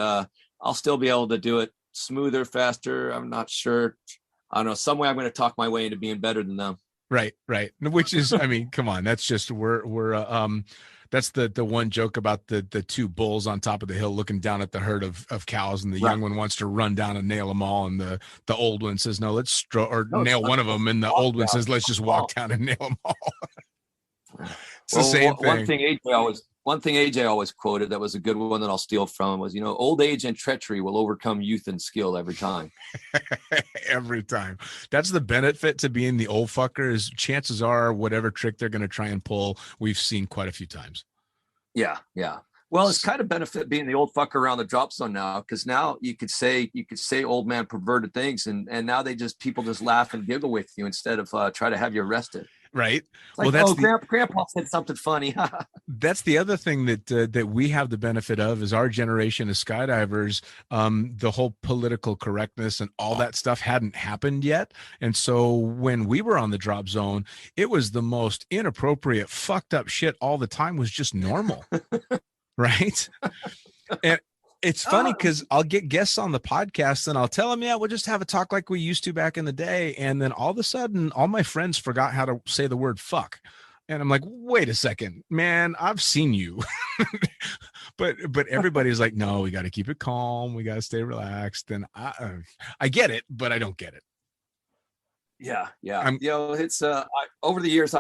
I'll still be able to do it smoother, faster. I'm not sure. I don't know. Some way I'm going to talk my way into being better than them. Right. Which is, I mean, come on. That's just that's the one joke about the two bulls on top of the hill looking down at the herd of cows, and the young one wants to run down and nail them all, and the old one says, no, let's nail one of them, and the old one says, let's just walk down and nail them all. It's the same thing. One thing AJ always quoted that was a good one that I'll steal from was, old age and treachery will overcome youth and skill every time. Every time. That's the benefit to being the old fucker is chances are whatever trick they're going to try and pull, we've seen quite a few times. Yeah. Well, it's kind of benefit being the old fucker around the drop zone now, because now you could say old man perverted things, and now people just laugh and giggle with you instead of try to have you arrested. Right. Like, well, that's Grandpa said something funny. That's the other thing that we have the benefit of is our generation of skydivers. The whole political correctness and all that stuff hadn't happened yet. And so when we were on the drop zone, it was the most inappropriate, fucked up shit all the time was just normal. Right. And it's funny because I'll get guests on the podcast and I'll tell them, yeah, we'll just have a talk like we used to back in the day. And then all of a sudden, all my friends forgot how to say the word fuck. And I'm like, wait a second, man, I've seen you. but everybody's like, no, we got to keep it calm. We got to stay relaxed. And I get it, but I don't get it. Yeah. It's over the years,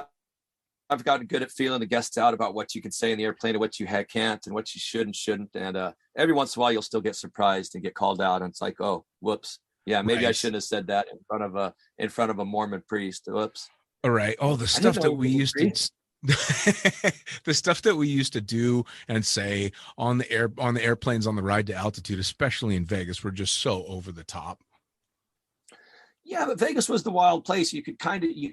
I've gotten good at feeling the guests out about what you can say in the airplane and what you can't and what you should and shouldn't. And every once in a while, you'll still get surprised and get called out. And it's like, oh, whoops. Yeah, maybe I shouldn't have said that in front of a Mormon priest. Whoops. All right. Oh, the stuff that we used to the stuff that we used to do and say on the airplanes on the ride to altitude, especially in Vegas, were just so over the top. Yeah, but Vegas was the wild place. You could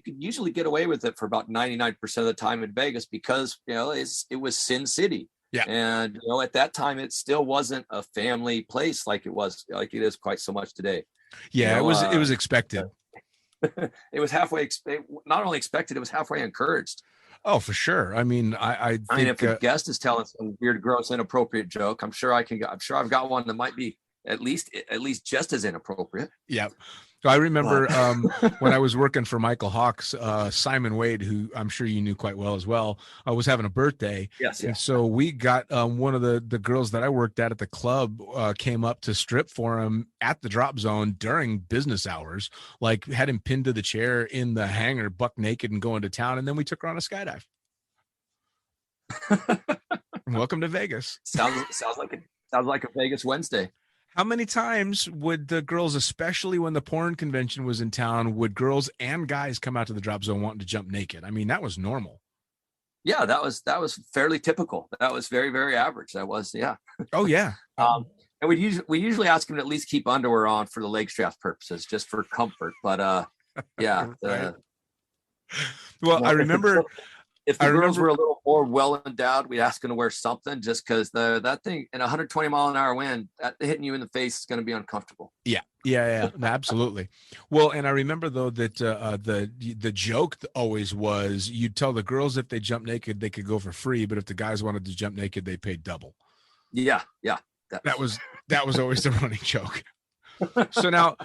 usually get away with it for about 99% of the time in Vegas because, it was Sin City. Yeah. And, at that time, it still wasn't a family place like it is quite so much today. Yeah, it was expected. It was halfway, not only expected, it was halfway encouraged. Oh, for sure. I mean, I think, if a guest is telling some weird, gross, inappropriate joke, I'm sure I've got one that might be at least just as inappropriate. Yeah. So I remember when I was working for Michael Hawks, Simon Wade, who I'm sure you knew quite well as well, was having a birthday. Yes. And so we got one of the girls that I worked at the club came up to strip for him at the drop zone during business hours, like had him pinned to the chair in the hangar, buck naked and going to town. And then we took her on a skydive. Welcome to Vegas. Sounds like a Vegas Wednesday. How many times would the girls, especially when the porn convention was in town, would girls and guys come out to the drop zone wanting to jump naked? I mean, that was normal. Yeah, that was fairly typical. That was very, very average. That was, yeah. Oh yeah. And we usually ask him to at least keep underwear on for the leg straps purposes, just for comfort. But yeah. Right. Well, Well, I remember. if the girls were a little more well endowed, we'd ask them to wear something, just because that thing in 120-mile-an-hour wind, hitting you in the face is going to be uncomfortable. Yeah, absolutely. Well, and I remember though that the joke always was you'd tell the girls if they jump naked they could go for free, but if the guys wanted to jump naked they paid double. Yeah. That was always the running joke. So now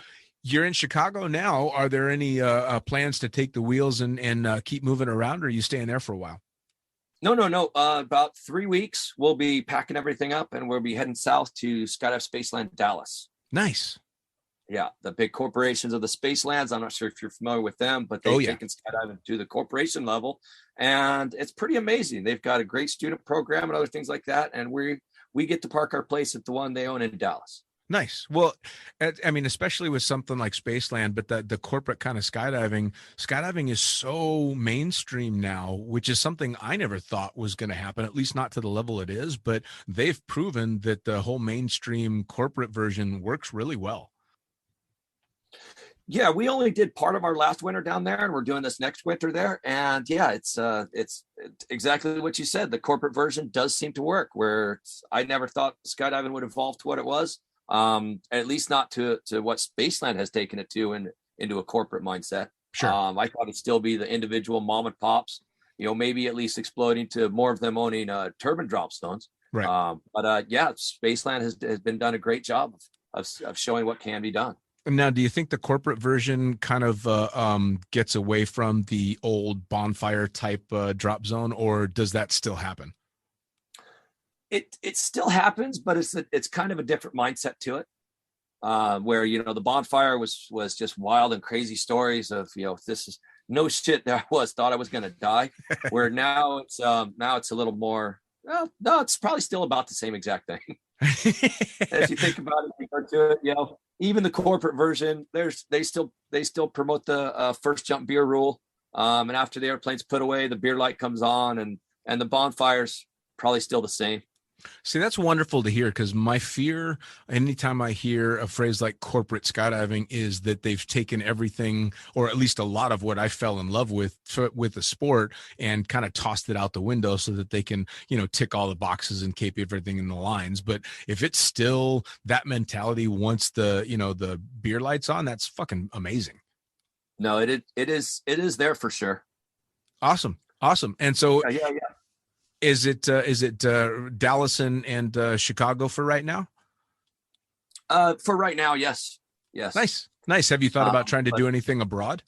you're in Chicago now. Are there any plans to take the wheels and keep moving around, or are you staying there for a while? No. About 3 weeks, we'll be packing everything up and we'll be heading south to Skydive Spaceland, Dallas. Nice. Yeah, the big corporations of the Spacelands. I'm not sure if you're familiar with them, but they've taken skydiving to the corporation level, and it's pretty amazing. They've got a great student program and other things like that, and we get to park our place at the one they own in Dallas. Nice. Well, I mean, especially with something like Spaceland, but the corporate kind of skydiving is so mainstream now, which is something I never thought was going to happen, at least not to the level it is. But they've proven that the whole mainstream corporate version works really well. Yeah, we only did part of our last winter down there, and we're doing this next winter there. And yeah, it's exactly what you said. The corporate version does seem to work. Where I never thought skydiving would evolve to what it was, at least not to what Spaceland has taken it to and into a corporate mindset. Sure. I thought it'd still be the individual mom and pops, maybe at least exploding to more of them owning turbine drop zones. Right. But yeah, Spaceland has been done a great job of showing what can be done. Now, do you think the corporate version kind of gets away from the old bonfire type drop zone, or does that still happen? It still happens, but it's kind of a different mindset to it. Where the bonfire was just wild and crazy stories of this is no shit. There I thought I was going to die. Where now it's a little more. Well, no, it's probably still about the same exact thing. As you think about it, you go to it, even the corporate version, they still promote the first jump beer rule. And after the airplane's put away, the beer light comes on, and the bonfire's probably still the same. See, that's wonderful to hear, because my fear anytime I hear a phrase like corporate skydiving is that they've taken everything, or at least a lot of what I fell in love with the sport, and kind of tossed it out the window so that they can, tick all the boxes and keep everything in the lines. But if it's still that mentality once the beer light's on, that's fucking amazing. No, it is there for sure. Awesome. And so yeah. Is it Dallas and Chicago for right now? For right now, yes. Nice. Have you thought about trying to do anything abroad?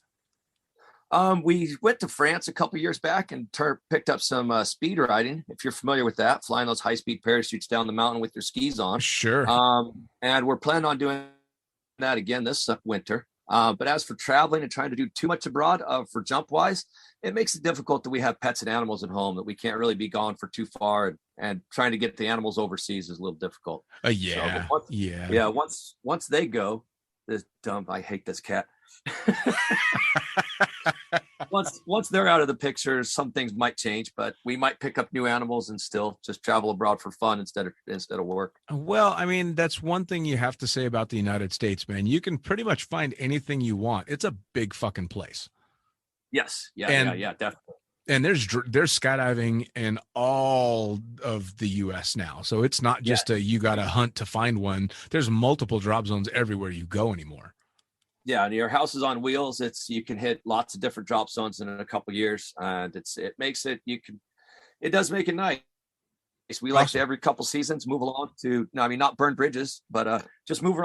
We went to France a couple years back and picked up some speed riding. If you're familiar with that, flying those high-speed parachutes down the mountain with your skis on. Sure. And we're planning on doing that again this winter. But as for traveling and trying to do too much abroad for jump wise, it makes it difficult that we have pets and animals at home, that we can't really be gone for too far, and trying to get the animals overseas is a little difficult. Yeah. Once they go, this dumb, I hate this cat. Once they're out of the picture, some things might change, but we might pick up new animals and still just travel abroad for fun instead of work. Well, I mean, that's one thing you have to say about the United States, man. You can pretty much find anything you want. It's a big fucking place. Yes. Yeah, definitely. And there's skydiving in all of the U.S. now. So it's not just you got to hunt to find one. There's multiple drop zones everywhere you go anymore. Yeah, and your house is on wheels. You can hit lots of different drop zones in a couple of years, and it does make it nice. We like to every couple seasons move along to, not burn bridges, but just move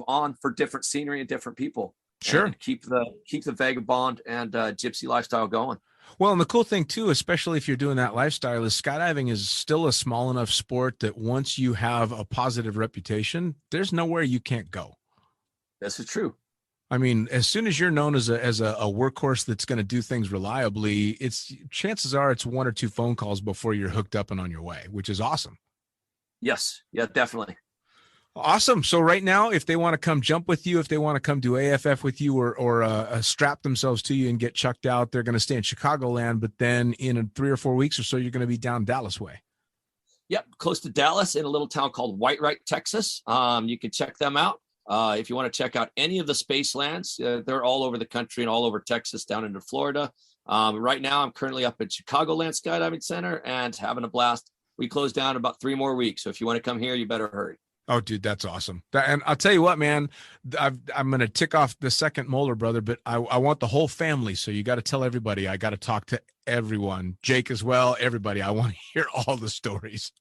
on for different scenery and different people. Sure. And keep the vagabond and gypsy lifestyle going. Well, and the cool thing too, especially if you're doing that lifestyle, is skydiving is still a small enough sport that once you have a positive reputation, there's nowhere you can't go. This is true. I mean, as soon as you're known as a workhorse that's going to do things reliably, chances are it's one or two phone calls before you're hooked up and on your way, which is awesome. Yes. Yeah, definitely. Awesome. So right now, if they want to come jump with you, if they want to come do AFF with you or strap themselves to you and get chucked out, they're going to stay in Chicagoland. But then in 3 or 4 weeks or so, you're going to be down Dallas way. Yep, close to Dallas in a little town called Whitewright, Texas. You can check them out. If you want to check out any of the Spacelands, they're all over the country and all over Texas down into Florida. Right now, I'm currently up at Chicagoland Skydiving Center and having a blast. We close down in about 3 more weeks. So if you want to come here, you better hurry. Oh, dude, that's awesome. And I'll tell you what, man, I'm going to tick off the second molar, brother, but I want the whole family. So you got to tell everybody. I got to talk to everyone, Jake as well, everybody. I want to hear all the stories.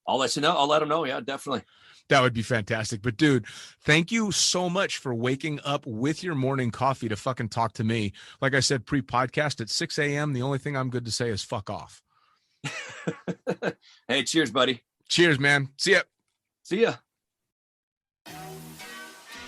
I'll let you know. I'll let them know. Yeah, definitely. That would be fantastic. But dude, thank you so much for waking up with your morning coffee to fucking talk to me. Like I said, pre-podcast at 6 a.m. The only thing I'm good to say is fuck off. Hey, cheers, buddy. Cheers, man. See ya. See ya.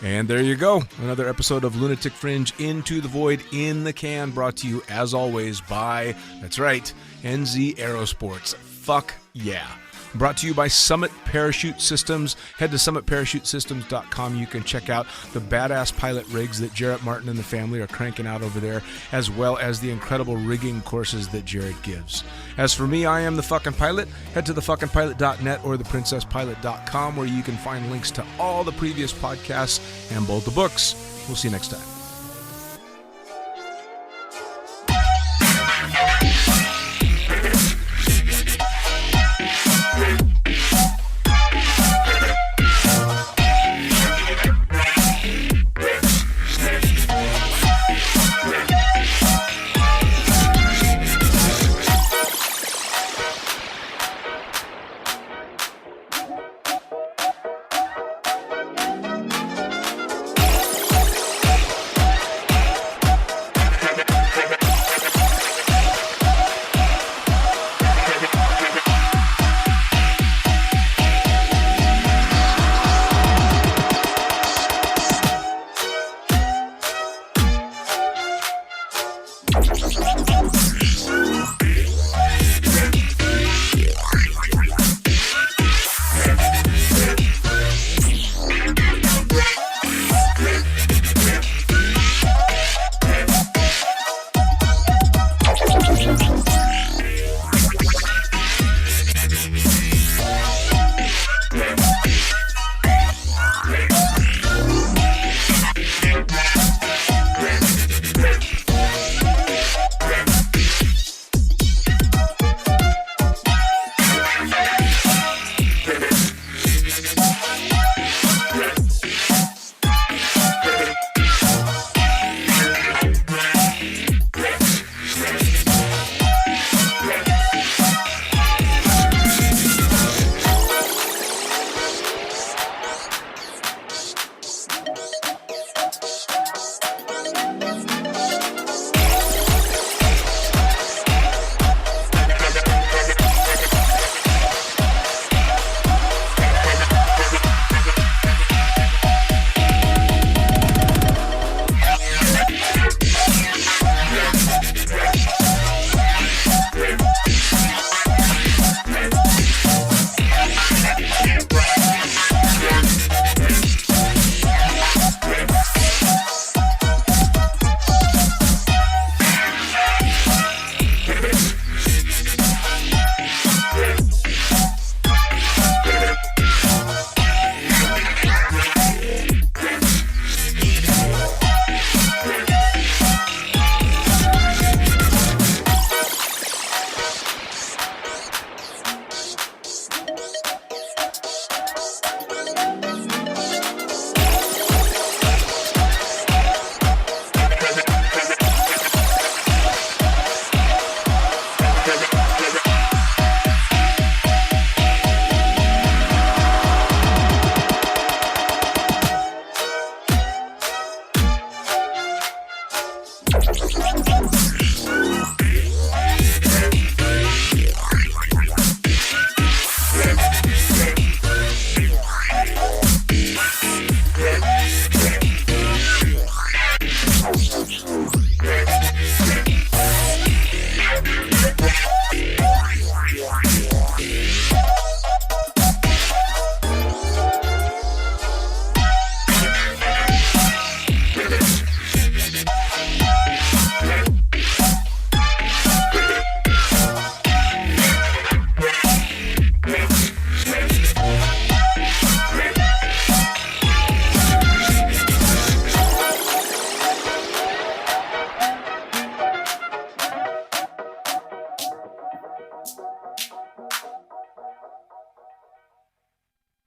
And there you go. Another episode of Lunatic Fringe Into the Void in the can, brought to you as always by, that's right, NZ Aerosports. Fuck yeah. Brought to you by Summit Parachute Systems. Head to summitparachutesystems.com. You can check out the badass pilot rigs that Jarrett Martin and the family are cranking out over there, as well as the incredible rigging courses that Jarrett gives. As for me, I am the fucking pilot. Head to thefuckingpilot.net or theprincesspilot.com, where you can find links to all the previous podcasts and both the books. We'll see you next time.